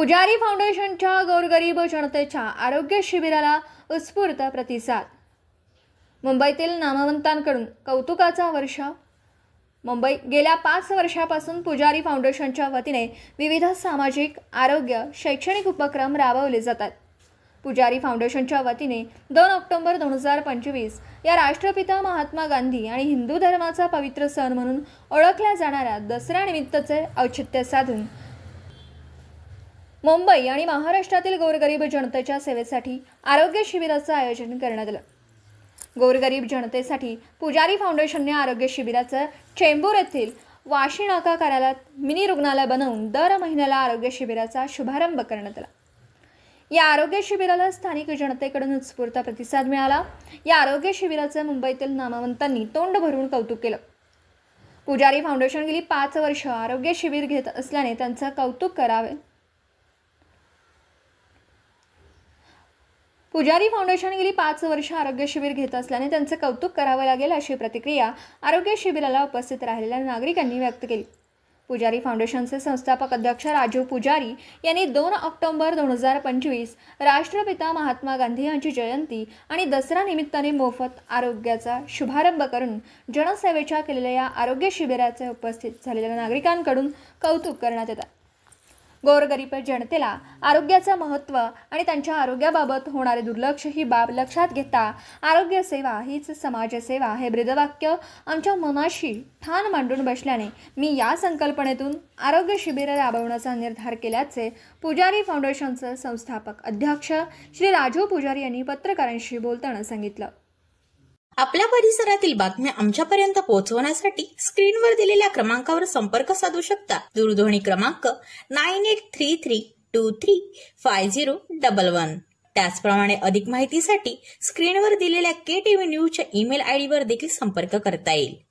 पुजारी फाउंडेशनच्या गोरगरीब जनतेच्या आरोग्य शिबिराला उत्स्फूर्त प्रतिसाद। मुंबईतील नामवंतांकडून कौतुकाचा वर्षाव। मुंबई गेल्या 5 वर्षापासून पुजारी फाउंडेशनच्या वतीने विविध सामाजिक, आरोग्य, शैक्षणिक उपक्रम राबवले जातात। पुजारी फाउंडेशनच्या वतीने 2 ऑक्टोबर 2025 या राष्ट्रपिता महात्मा गांधी आणि हिंदू धर्माचा पवित्र सण म्हणून ओळखल्या जाणाऱ्या दसऱ्यानिमित्तचे औचित्य साधून मुंबई आणि महाराष्ट्रातील गोरगरीब जनतेच्या सेवेसाठी आरोग्य शिबिराचे आयोजन करण्यात आले। गोरगरीब जनतेसाठी पुजारी फाउंडेशनने आरोग्य शिबिराचे चेंबूर येथील वाशी नाका कार्यालयात मिनी रुग्णालय बनवून दर महिन्याला आरोग्य शिबिराचा शुभारंभ करण्यात आला। या आरोग्य शिबिराला स्थानिक जनतेकडून उत्स्फूर्त प्रतिसाद मिळाला। या आरोग्य शिबिराचे मुंबईतील नामवंतांनी तोंड भरून कौतुक केले। पुजारी फाउंडेशन गेली 5 वर्ष आरोग्य शिबिर घेत असल्याने त्यांचे कौतुक करावे। पुजारी फाउंडेशन गेली 5 वर्ष आरोग्य शिबिर घेत असल्याने त्यांचे कौतुक करावे लागेल अशी प्रतिक्रिया आरोग्य शिबिराला उपस्थित राहिलेल्या नागरिकांनी व्यक्त केली। पुजारी फाउंडेशनचे संस्थापक अध्यक्ष राजू पुजारी यांनी 2 ऑक्टोबर 2025 राष्ट्रपिता महात्मा गांधी यांची जयंती आणि दसरा निमित्ताने मोफत आरोग्याचा शुभारंभ करून जनसेवेच्या केलेल्या या आरोग्य शिबिराचे उपस्थित झालेल्या नागरिकांकडून कौतुक करण्यात येते। गोरगरीब जनतेला आरोग्याचे महत्त्व आणि त्यांच्या आरोग्याबाबत होणारे दुर्लक्ष ही बाब लक्षात घेता आरोग्य सेवा हीच समाजसेवा हे ब्रीदवाक्य आमच्या मनाशी ठाण मांडून बसल्याने मी या संकल्पनेतून आरोग्य शिबिर राबवण्याचा निर्धार केल्याचे पुजारी फाउंडेशनचे संस्थापक अध्यक्ष श्री राजू पुजारी यांनी पत्रकारांशी बोलताना सांगितलं। आपल्या परिसरातील बातम्या आमच्यापर्यंत पोहोचवण्यासाठी स्क्रीनवर दिलेल्या क्रमांकावर संपर्क साधू शकता। दूरध्वनी क्रमांक 9833235011। त्याचप्रमाणे अधिक माहितीसाठी स्क्रीनवर दिलेल्या KTV न्यूजच्या ईमेल आयडीवर देखील संपर्क करता येईल।